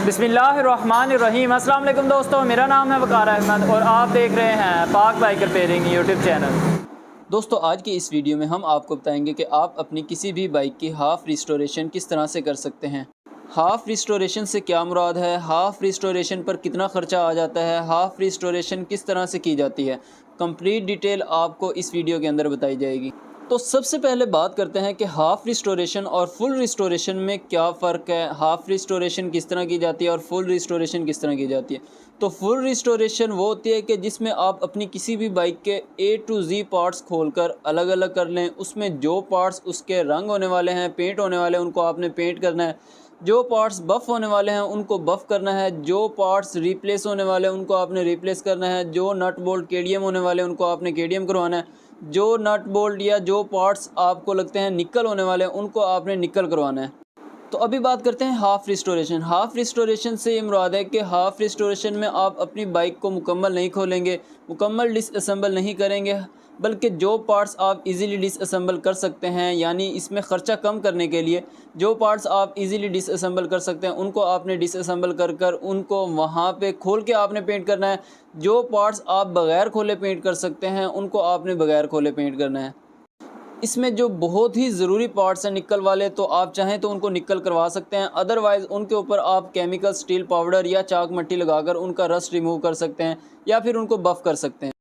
बिस्मिल्लाहिर्रहमानिर्रहीम। अस्सलाम वालेकुम दोस्तों, मेरा नाम है वकार अहमद और आप देख रहे हैं पाक बाइक रिपेयरिंग यूट्यूब चैनल। दोस्तों, आज की इस वीडियो में हम आपको बताएंगे कि आप अपनी किसी भी बाइक की हाफ़ रिस्टोरेशन किस तरह से कर सकते हैं। हाफ़ रिस्टोरेशन से क्या मुराद है, हाफ़ रिस्टोरेशन पर कितना ख़र्चा आ जाता है, हाफ़ रिस्टोरेशन किस तरह से की जाती है, कंप्लीट डिटेल आपको इस वीडियो के अंदर बताई जाएगी। तो सबसे पहले बात करते हैं कि हाफ़ रिस्टोरेशन और फुल रिस्टोरेशन में क्या फ़र्क है, हाफ़ रिस्टोरेशन किस तरह की जाती है और फुल रिस्टोरेशन किस तरह की जाती है। तो फुल रिस्टोरेशन वो होती है कि जिसमें आप अपनी किसी भी बाइक के A to Z पार्ट्स खोलकर अलग अलग कर लें, उसमें जो पार्ट्स उसके रंग होने वाले हैं, पेंट होने वाले हैं, उनको आपने पेंट करना है, जो पार्ट्स बफ़ होने वाले हैं उनको बफ़ करना है, जो पार्ट्स रिप्लेस होने वाले हैं उनको आपने रिप्लेस करना है, जो नट बोल्ट केडियम होने वाले हैं उनको आपने केडियम करवाना है, जो नट बोल्ट या जो पार्ट्स आपको लगते हैं निकल होने वाले हैं उनको आपने निकल करवाना है। तो अभी बात करते हैं हाफ़ रिस्टोरेशन। हाफ़ रिस्टोरेशन से ये मुराद है कि हाफ़ रिस्टोरेशन में आप अपनी बाइक को मुकम्मल नहीं खोलेंगे, मुकम्मल डिसअसेंबल नहीं करेंगे, बल्कि जो पार्ट्स आप इजीली डिसअसेंबल कर सकते हैं, यानी इसमें ख़र्चा कम करने के लिए जो पार्ट्स आप इजीली डिसअसेंबल कर सकते हैं उनको आपने डिसअसेंबल कर कर उनको वहाँ पे खोल के आपने पेंट करना है। जो पार्ट्स आप बग़ैर खोले पेंट कर सकते हैं उनको आपने बग़ैर खोले पेंट करना है। इसमें जो बहुत ही ज़रूरी पार्ट्स हैं निकल वाले, तो आप चाहें तो उनको निकल करवा सकते हैं, अदरवाइज़ उनके ऊपर आप केमिकल स्टील पाउडर या चाक मट्टी लगाकर उनका रस्ट रिमूव कर सकते हैं या फिर उनको बफ़ कर सकते हैं।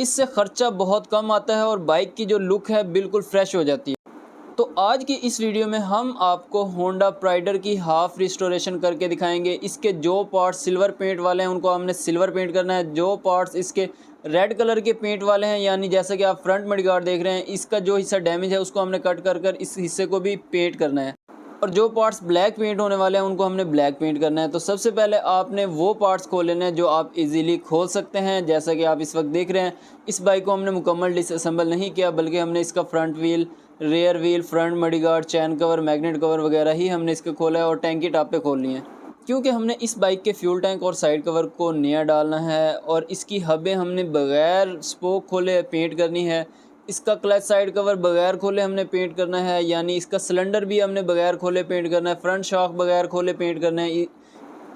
इससे ख़र्चा बहुत कम आता है और बाइक की जो लुक है बिल्कुल फ्रेश हो जाती है। तो आज की इस वीडियो में हम आपको होंडा प्राइडर की हाफ़ रिस्टोरेशन करके दिखाएंगे। इसके जो पार्ट्स सिल्वर पेंट वाले हैं उनको हमने सिल्वर पेंट करना है, जो पार्ट्स इसके रेड कलर के पेंट वाले हैं, यानी जैसा कि आप फ्रंट मडगार्ड देख रहे हैं, इसका जो हिस्सा डैमेज है उसको हमने कट कर कर इस हिस्से को भी पेंट करना है, और जो पार्ट्स ब्लैक पेंट होने वाले हैं उनको हमने ब्लैक पेंट करना है। तो सबसे पहले आपने वो पार्ट्स खोल लेने हैं जो आप इजीली खोल सकते हैं। जैसा कि आप इस वक्त देख रहे हैं, इस बाइक को हमने मुकम्मल डिसअसेंबल नहीं किया, बल्कि हमने इसका front wheel, rear wheel, front mudguard, chain cover, magnet cover वगैरह ही हमने इसके खोला है और टैंकी टाप पे खोल लिए हैं, क्योंकि हमने इस बाइक के फ्यूल टैंक और साइड कवर को नया डालना है और इसकी हबें हमने बग़ैर स्पोक खोले पेंट करनी है। इसका क्लच साइड कवर बग़ैर खोले हमने पेंट करना है, यानी इसका सिलेंडर भी हमने बग़ैर खोले पेंट करना है, फ्रंट शॉक बग़ैर खोले पेंट करना है।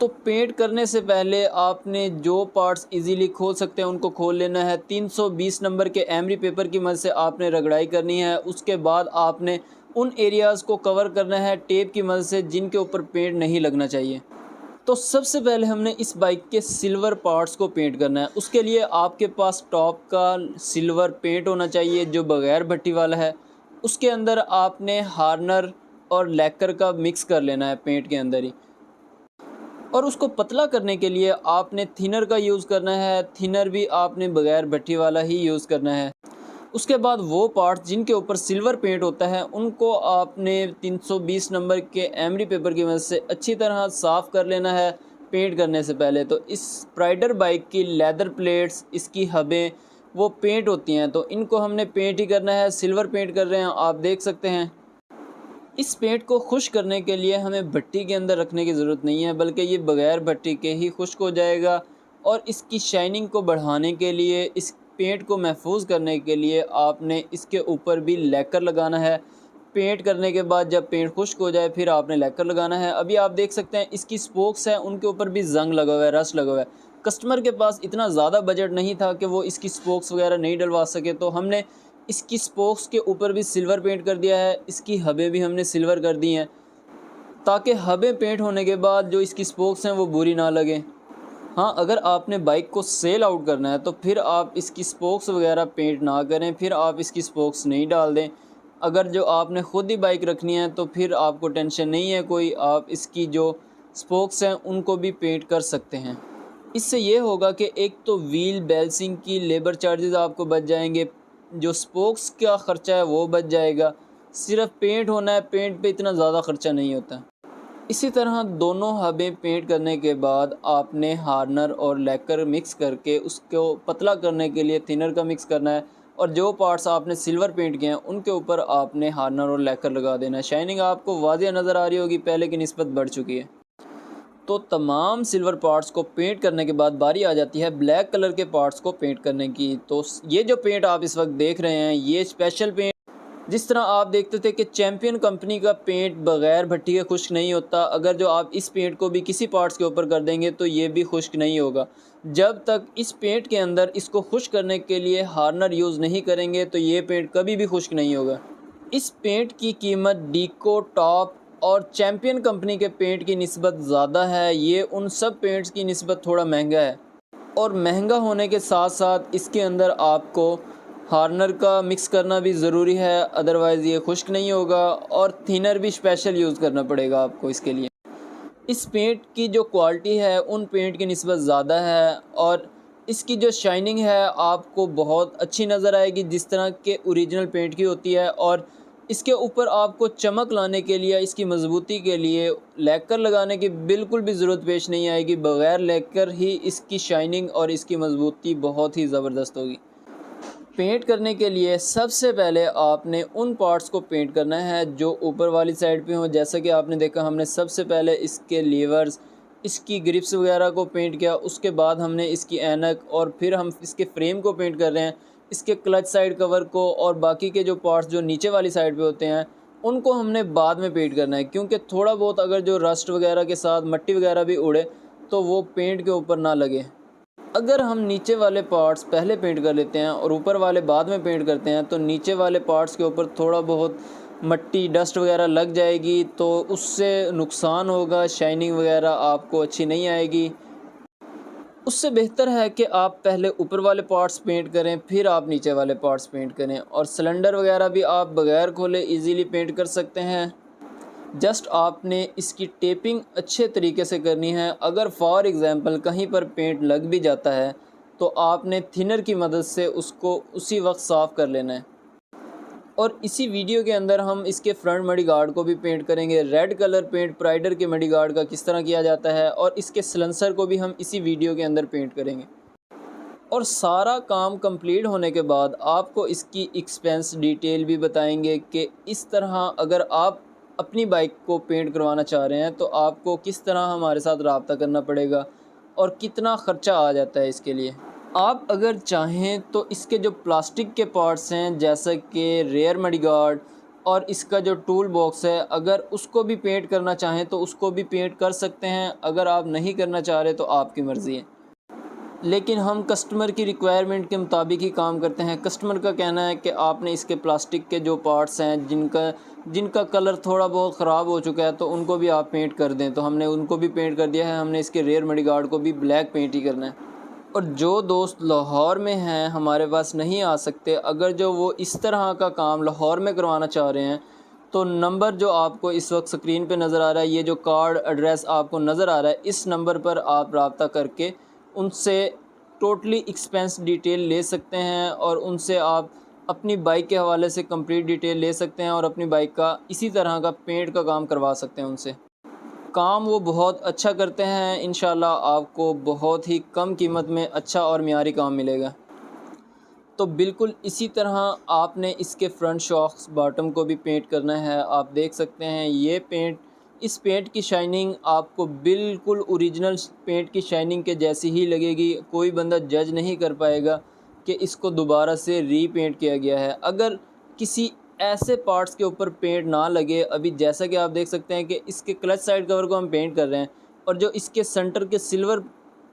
तो पेंट करने से पहले आपने जो पार्ट्स इजीली खोल सकते हैं उनको खोल लेना है। 320 नंबर के एमरी पेपर की मदद से आपने रगड़ाई करनी है। उसके बाद आपने उन एरियाज़ को कवर करना है टेप की मदद से जिनके ऊपर पेंट नहीं लगना चाहिए। तो सबसे पहले हमने इस बाइक के सिल्वर पार्ट्स को पेंट करना है। उसके लिए आपके पास टॉप का सिल्वर पेंट होना चाहिए जो बग़ैर भट्टी वाला है। उसके अंदर आपने हार्नर और लैकर का मिक्स कर लेना है पेंट के अंदर ही, और उसको पतला करने के लिए आपने थिनर का यूज़ करना है। थिनर भी आपने बग़ैर भट्टी वाला ही यूज़ करना है। उसके बाद वो पार्ट्स जिनके ऊपर सिल्वर पेंट होता है उनको आपने 320 नंबर के एमरी पेपर की मदद से अच्छी तरह साफ़ कर लेना है पेंट करने से पहले। तो इस प्राइडर बाइक की लेदर प्लेट्स, इसकी हबें वो पेंट होती हैं, तो इनको हमने पेंट ही करना है। सिल्वर पेंट कर रहे हैं, आप देख सकते हैं। इस पेंट को खुश्क करने के लिए हमें भट्टी के अंदर रखने की ज़रूरत नहीं है, बल्कि ये बग़ैर भट्टी के ही खुश्क हो जाएगा। और इसकी शाइनिंग को बढ़ाने के लिए, इस पेंट को महफूज करने के लिए आपने इसके ऊपर भी लैकर लगाना है। पेंट करने के बाद जब पेंट खुश्क हो जाए फिर आपने लैकर लगाना है। अभी आप देख सकते हैं इसकी स्पोक्स हैं, उनके ऊपर भी जंग लगा हुआ है, रस्ट लगा हुआ है। कस्टमर के पास इतना ज़्यादा बजट नहीं था कि वो इसकी स्पोक्स वगैरह नहीं डलवा सके, तो हमने इसकी स्पोक्स के ऊपर भी सिल्वर पेंट कर दिया है। इसकी हबें भी हमने सिल्वर कर दी हैं, ताकि हबें पेंट होने के बाद जो इसकी स्पोक्स हैं वो बुरी ना लगें। हाँ, अगर आपने बाइक को सेल आउट करना है तो फिर आप इसकी स्पोक्स वगैरह पेंट ना करें, फिर आप इसकी स्पोक्स नहीं डाल दें। अगर जो आपने ख़ुद ही बाइक रखनी है तो फिर आपको टेंशन नहीं है कोई, आप इसकी जो स्पोक्स हैं उनको भी पेंट कर सकते हैं। इससे ये होगा कि एक तो व्हील बैलेंसिंग की लेबर चार्जेस आपको बच जाएंगे, जो स्पोक्स का ख़र्चा है वो बच जाएगा। सिर्फ पेंट होना है, पेंट पे इतना ज़्यादा ख़र्चा नहीं होता। इसी तरह दोनों हबें पेंट करने के बाद आपने हार्नर और लैकर मिक्स करके उसको पतला करने के लिए थिनर का मिक्स करना है, और जो पार्ट्स आपने सिल्वर पेंट किए हैं उनके ऊपर आपने हार्नर और लैकर लगा देना है। शाइनिंग आपको वाज़िह नज़र आ रही होगी, पहले की निस्बत बढ़ चुकी है। तो तमाम सिल्वर पार्ट्स को पेंट करने के बाद बारी आ जाती है ब्लैक कलर के पार्ट्स को पेंट करने की। तो ये जो पेंट आप इस वक्त देख रहे हैं ये स्पेशल पेंट जिस तरह आप देखते थे कि चैम्पियन कंपनी का पेंट बग़ैर भट्टी के खुश्क नहीं होता, अगर जो आप इस पेंट को भी किसी पार्ट्स के ऊपर कर देंगे तो ये भी खुश्क नहीं होगा। जब तक इस पेंट के अंदर इसको खुश्क करने के लिए हार्डनर यूज़ नहीं करेंगे तो ये पेंट कभी भी खुश्क नहीं होगा। इस पेंट की कीमत डीको, टॉप और चैम्पियन कंपनी के पेंट की निस्बत ज़्यादा है। ये उन सब पेंट्स की निस्बत थोड़ा महंगा है, और महंगा होने के साथ साथ इसके अंदर आपको हार्डनर का मिक्स करना भी ज़रूरी है, अदरवाइज़ ये खुश्क नहीं होगा, और थिनर भी स्पेशल यूज़ करना पड़ेगा आपको इसके लिए। इस पेंट की जो क्वालिटी है उन पेंट की निस्बत ज़्यादा है, और इसकी जो शाइनिंग है आपको बहुत अच्छी नज़र आएगी जिस तरह के ओरिजिनल पेंट की होती है। और इसके ऊपर आपको चमक लाने के लिए, इसकी मज़बूती के लिए लैकर लगाने की बिल्कुल भी ज़रूरत पेश नहीं आएगी। बग़ैर लैकर ही इसकी शाइनिंग और इसकी मज़बूती बहुत ही ज़बरदस्त होगी। पेंट करने के लिए सबसे पहले आपने उन पार्ट्स को पेंट करना है जो ऊपर वाली साइड पे हों। जैसा कि आपने देखा, हमने सबसे पहले इसके लीवर्स, इसकी ग्रिप्स वगैरह को पेंट किया, उसके बाद हमने इसकी ऐनक, और फिर हम इसके फ्रेम को पेंट कर रहे हैं, इसके क्लच साइड कवर को, और बाकी के जो पार्ट्स जो नीचे वाली साइड पे होते हैं उनको हमने बाद में पेंट करना है, क्योंकि थोड़ा बहुत अगर जो रस्ट वगैरह के साथ मट्टी वगैरह भी उड़े तो वो पेंट के ऊपर ना लगे। अगर हम नीचे वाले पार्ट्स पहले पेंट कर लेते हैं और ऊपर वाले बाद में पेंट करते हैं तो नीचे वाले पार्ट्स के ऊपर थोड़ा बहुत मट्टी, डस्ट वगैरह लग जाएगी, तो उससे नुकसान होगा, शाइनिंग वगैरह आपको अच्छी नहीं आएगी। उससे बेहतर है कि आप पहले ऊपर वाले पार्ट्स पेंट करें, फिर आप नीचे वाले पार्ट्स पेंट करें। और सिलेंडर वगैरह भी आप बग़ैर खोले इजीली पेंट कर सकते हैं। जस्ट आपने इसकी टेपिंग अच्छे तरीके से करनी है। अगर फॉर एग्ज़ाम्पल कहीं पर पेंट लग भी जाता है तो आपने थिनर की मदद से उसको उसी वक्त साफ़ कर लेना है। और इसी वीडियो के अंदर हम इसके फ्रंट मडी गार्ड को भी पेंट करेंगे। रेड कलर पेंट प्राइडर के मडी गार्ड का किस तरह किया जाता है, और इसके सिलेंसर को भी हम इसी वीडियो के अंदर पेंट करेंगे। और सारा काम कंप्लीट होने के बाद आपको इसकी एक्सपेंस डिटेल भी बताएंगे कि इस तरह अगर आप अपनी बाइक को पेंट करवाना चाह रहे हैं तो आपको किस तरह हमारे साथ रब्ता करना पड़ेगा और कितना ख़र्चा आ जाता है इसके लिए। आप अगर चाहें तो इसके जो प्लास्टिक के पार्ट्स हैं, जैसा कि रेयर मडगार्ड और इसका जो टूल बॉक्स है, अगर उसको भी पेंट करना चाहें तो उसको भी पेंट कर सकते हैं। अगर आप नहीं करना चाह रहे तो आपकी मर्ज़ी है, लेकिन हम कस्टमर की रिक्वायरमेंट के मुताबिक ही काम करते हैं। कस्टमर का कहना है कि आपने इसके प्लास्टिक के जो पार्ट्स हैं जिनका कलर थोड़ा बहुत ख़राब हो चुका है तो उनको भी आप पेंट कर दें, तो हमने उनको भी पेंट कर दिया है। हमने इसके रेयर मडगार्ड को भी ब्लैक पेंट ही करना है। और जो दोस्त लाहौर में हैं, हमारे पास नहीं आ सकते, अगर जो वो इस तरह का काम लाहौर में करवाना चाह रहे हैं तो नंबर जो आपको इस वक्त स्क्रीन पे नज़र आ रहा है, ये जो कार्ड एड्रेस आपको नज़र आ रहा है, इस नंबर पर आप रब्ता करके उनसे टोटली एक्सपेंस डिटेल ले सकते हैं, और उनसे आप अपनी बाइक के हवाले से कंप्लीट डिटेल ले सकते हैं और अपनी बाइक का इसी तरह का पेंट का काम करवा सकते हैं उनसे। काम वो बहुत अच्छा करते हैं। इंशाल्लाह आपको बहुत ही कम कीमत में अच्छा और मियारी काम मिलेगा। तो बिल्कुल इसी तरह आपने इसके फ्रंट शॉक्स बॉटम को भी पेंट करना है। आप देख सकते हैं ये पेंट, इस पेंट की शाइनिंग आपको बिल्कुल ओरिजिनल पेंट की शाइनिंग के जैसी ही लगेगी। कोई बंदा जज नहीं कर पाएगा कि इसको दोबारा से रीपेंट किया गया है। अगर किसी ऐसे पार्ट्स के ऊपर पेंट ना लगे, अभी जैसा कि आप देख सकते हैं कि इसके क्लच साइड कवर को हम पेंट कर रहे हैं, और जो इसके सेंटर के सिल्वर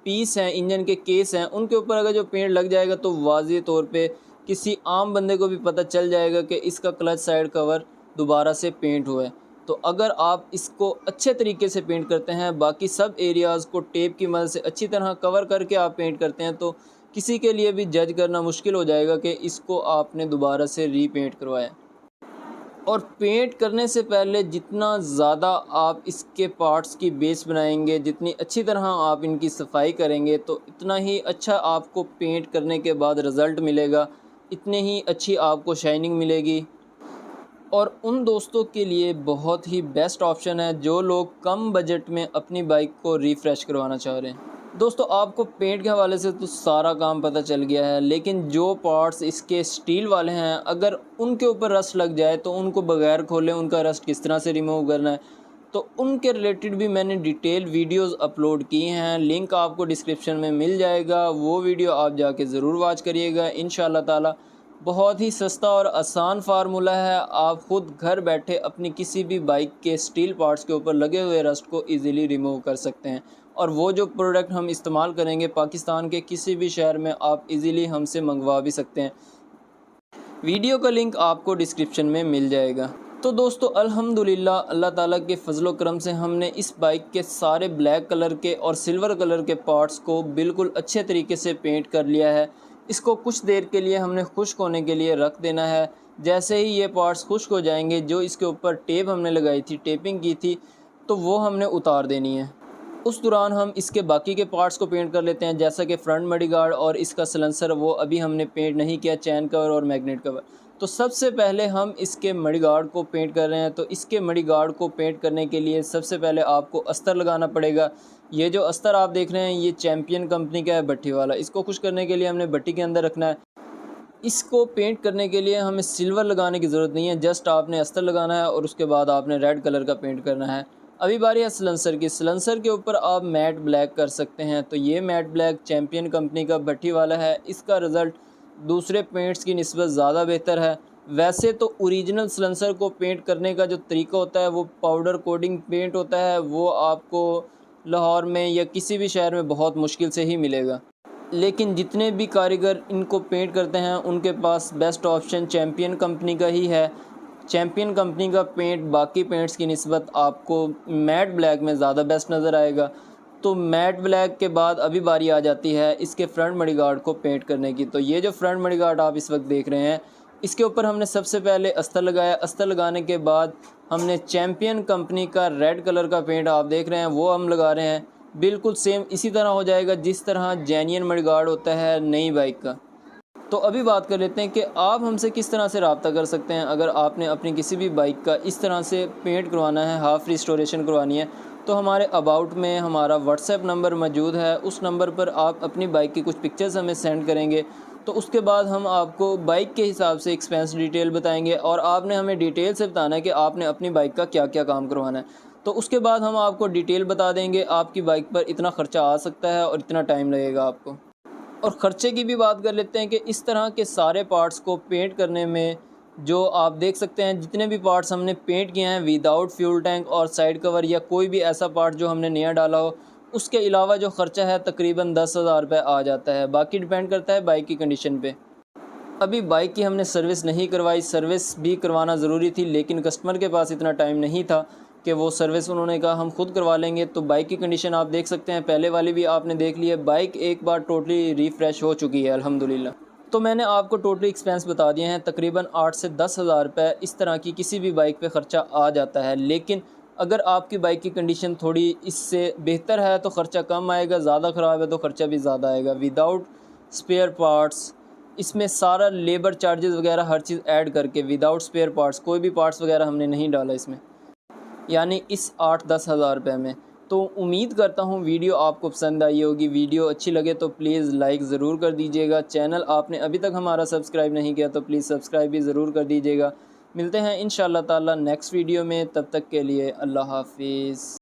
पीस हैं, इंजन के केस हैं, उनके ऊपर अगर जो पेंट लग जाएगा तो वाज़ेह तौर पे किसी आम बंदे को भी पता चल जाएगा कि इसका क्लच साइड कवर दोबारा से पेंट हुआ है। तो अगर आप इसको अच्छे तरीके से पेंट करते हैं, बाकी सब एरियाज़ को टेप की मदद से अच्छी तरह कवर करके आप पेंट करते हैं, तो किसी के लिए भी जज करना मुश्किल हो जाएगा कि इसको आपने दोबारा से रीपेंट करवाया। और पेंट करने से पहले जितना ज़्यादा आप इसके पार्ट्स की बेस बनाएंगे, जितनी अच्छी तरह आप इनकी सफाई करेंगे, तो इतना ही अच्छा आपको पेंट करने के बाद रिज़ल्ट मिलेगा, इतनी ही अच्छी आपको शाइनिंग मिलेगी। और उन दोस्तों के लिए बहुत ही बेस्ट ऑप्शन है जो लोग कम बजट में अपनी बाइक को रिफ़्रेश करवाना चाह रहे हैं। दोस्तों, आपको पेंट के हवाले से तो सारा काम पता चल गया है, लेकिन जो पार्ट्स इसके स्टील वाले हैं, अगर उनके ऊपर रस्ट लग जाए तो उनको बग़ैर खोले उनका रस्ट किस तरह से रिमूव करना है, तो उनके रिलेटेड भी मैंने डिटेल वीडियोस अपलोड की हैं। लिंक आपको डिस्क्रिप्शन में मिल जाएगा, वो वीडियो आप जाके ज़रूर वॉच करिएगा। इंशाल्लाह ताला बहुत ही सस्ता और आसान फार्मूला है। आप ख़ुद घर बैठे अपनी किसी भी बाइक के स्टील पार्ट्स के ऊपर लगे हुए रस्ट को इजीली रिमूव कर सकते हैं, और वो जो प्रोडक्ट हम इस्तेमाल करेंगे पाकिस्तान के किसी भी शहर में आप इजीली हमसे मंगवा भी सकते हैं। वीडियो का लिंक आपको डिस्क्रिप्शन में मिल जाएगा। तो दोस्तों अल्हम्दुलिल्लाह अल्लाह ताला के फजलो करम से हमने इस बाइक के सारे ब्लैक कलर के और सिल्वर कलर के पार्ट्स को बिल्कुल अच्छे तरीके से पेंट कर लिया है। इसको कुछ देर के लिए हमने खुश्क होने के लिए रख देना है। जैसे ही ये पार्ट्स खुश्क हो जाएंगे, जो इसके ऊपर टेप हमने लगाई थी, टेपिंग की थी, तो वो हमने उतार देनी है। उस दौरान हम इसके बाकी के पार्ट्स को पेंट कर लेते हैं, जैसा कि फ्रंट मडगार्ड और इसका सलेंसर, वो अभी हमने पेंट नहीं किया, चैन कवर और मैग्नेट कवर। तो सबसे पहले हम इसके मडगार्ड को पेंट कर रहे हैं। तो इसके मडगार्ड को पेंट करने के लिए सबसे पहले आपको अस्तर लगाना पड़ेगा। ये जो अस्तर आप देख रहे हैं ये चैम्पियन कंपनी का है, भट्टी वाला। इसको खुश करने के लिए हमने भट्टी के अंदर रखना है। इसको पेंट करने के लिए हमें सिल्वर लगाने की ज़रूरत नहीं है, जस्ट आपने अस्तर लगाना है और उसके बाद आपने रेड कलर का पेंट करना है। अभी बारी है सलेंसर की। सलेंसर के ऊपर आप मैट ब्लैक कर सकते हैं। तो ये मैट ब्लैक चैम्पियन कंपनी का भट्टी वाला है। इसका रिज़ल्ट दूसरे पेंट्स की निस्बत ज़्यादा बेहतर है। वैसे तो ओरिजिनल सलेंसर को पेंट करने का जो तरीका होता है वो पाउडर कोटिंग पेंट होता है, वो आपको लाहौर में या किसी भी शहर में बहुत मुश्किल से ही मिलेगा। लेकिन जितने भी कारीगर इनको पेंट करते हैं उनके पास बेस्ट ऑप्शन चैम्पियन कंपनी का ही है। चैम्पियन कंपनी का पेंट बाकी पेंट्स की निस्बत आपको मैट ब्लैक में ज़्यादा बेस्ट नज़र आएगा। तो मैट ब्लैक के बाद अभी बारी आ जाती है इसके फ्रंट मडगार्ड को पेंट करने की। तो ये जो फ्रंट मडगार्ड आप इस वक्त देख रहे हैं, इसके ऊपर हमने सबसे पहले अस्तर लगाया। अस्तर लगाने के बाद हमने चैम्पियन कंपनी का रेड कलर का पेंट आप देख रहे हैं वो हम लगा रहे हैं। बिल्कुल सेम इसी तरह हो जाएगा जिस तरह जेन्युइन मडगार्ड होता है नई बाइक का। तो अभी बात कर लेते हैं कि आप हमसे किस तरह से रब्ता कर सकते हैं। अगर आपने अपनी किसी भी बाइक का इस तरह से पेंट करवाना है, हाफ़ रिस्टोरेशन करवानी है, तो हमारे अबाउट में हमारा व्हाट्सएप नंबर मौजूद है। उस नंबर पर आप अपनी बाइक की कुछ पिक्चर्स हमें सेंड करेंगे, तो उसके बाद हम आपको बाइक के हिसाब से एक्सपेंस डिटेल बताएंगे, और आपने हमें डिटेल से बताना है कि आपने अपनी बाइक का क्या क्या काम करवाना है। तो उसके बाद हम आपको डिटेल बता देंगे आपकी बाइक पर इतना ख़र्चा आ सकता है और इतना टाइम लगेगा आपको। और ख़र्चे की भी बात कर लेते हैं कि इस तरह के सारे पार्ट्स को पेंट करने में जो आप देख सकते हैं जितने भी पार्ट्स हमने पेंट किए हैं विदाउट फ्यूल टैंक और साइड कवर या कोई भी ऐसा पार्ट जो हमने नया डाला हो, उसके अलावा जो ख़र्चा है तकरीबन 10,000 रुपये आ जाता है। बाकी डिपेंड करता है बाइक की कंडीशन पे। अभी बाइक की हमने सर्विस नहीं करवाई, सर्विस भी करवाना ज़रूरी थी, लेकिन कस्टमर के पास इतना टाइम नहीं था कि वो सर्विस, उन्होंने कहा हम खुद करवा लेंगे। तो बाइक की कंडीशन आप देख सकते हैं, पहले वाली भी आपने देख ली है। बाइक एक बार टोटली रिफ़्रेश हो चुकी है अल्हम्दुलिल्लाह। तो मैंने आपको टोटली एक्सपेंस बता दिए हैं। तकरीबन 8 से 10,000 रुपये इस तरह की किसी भी बाइक पे ख़र्चा आ जाता है। लेकिन अगर आपकी बाइक की कंडीशन थोड़ी इससे बेहतर है तो ख़र्चा कम आएगा, ज़्यादा ख़राब है तो ख़र्चा भी ज़्यादा आएगा। विदाउट स्पेयर पार्ट्स, इसमें सारा लेबर चार्जेस वगैरह हर चीज़ ऐड करके, विदाउट स्पेयर पार्ट्स, कोई भी पार्ट्स वगैरह हमने नहीं डाला इसमें, यानी इस 8-10 हज़ार रुपये में। तो उम्मीद करता हूँ वीडियो आपको पसंद आई होगी। वीडियो अच्छी लगे तो प्लीज़ लाइक ज़रूर कर दीजिएगा। चैनल आपने अभी तक हमारा सब्सक्राइब नहीं किया तो प्लीज़ सब्सक्राइब भी ज़रूर कर दीजिएगा। मिलते हैं इंशाअल्लाह ताला नेक्स्ट वीडियो में, तब तक के लिए अल्लाह हाफिज़।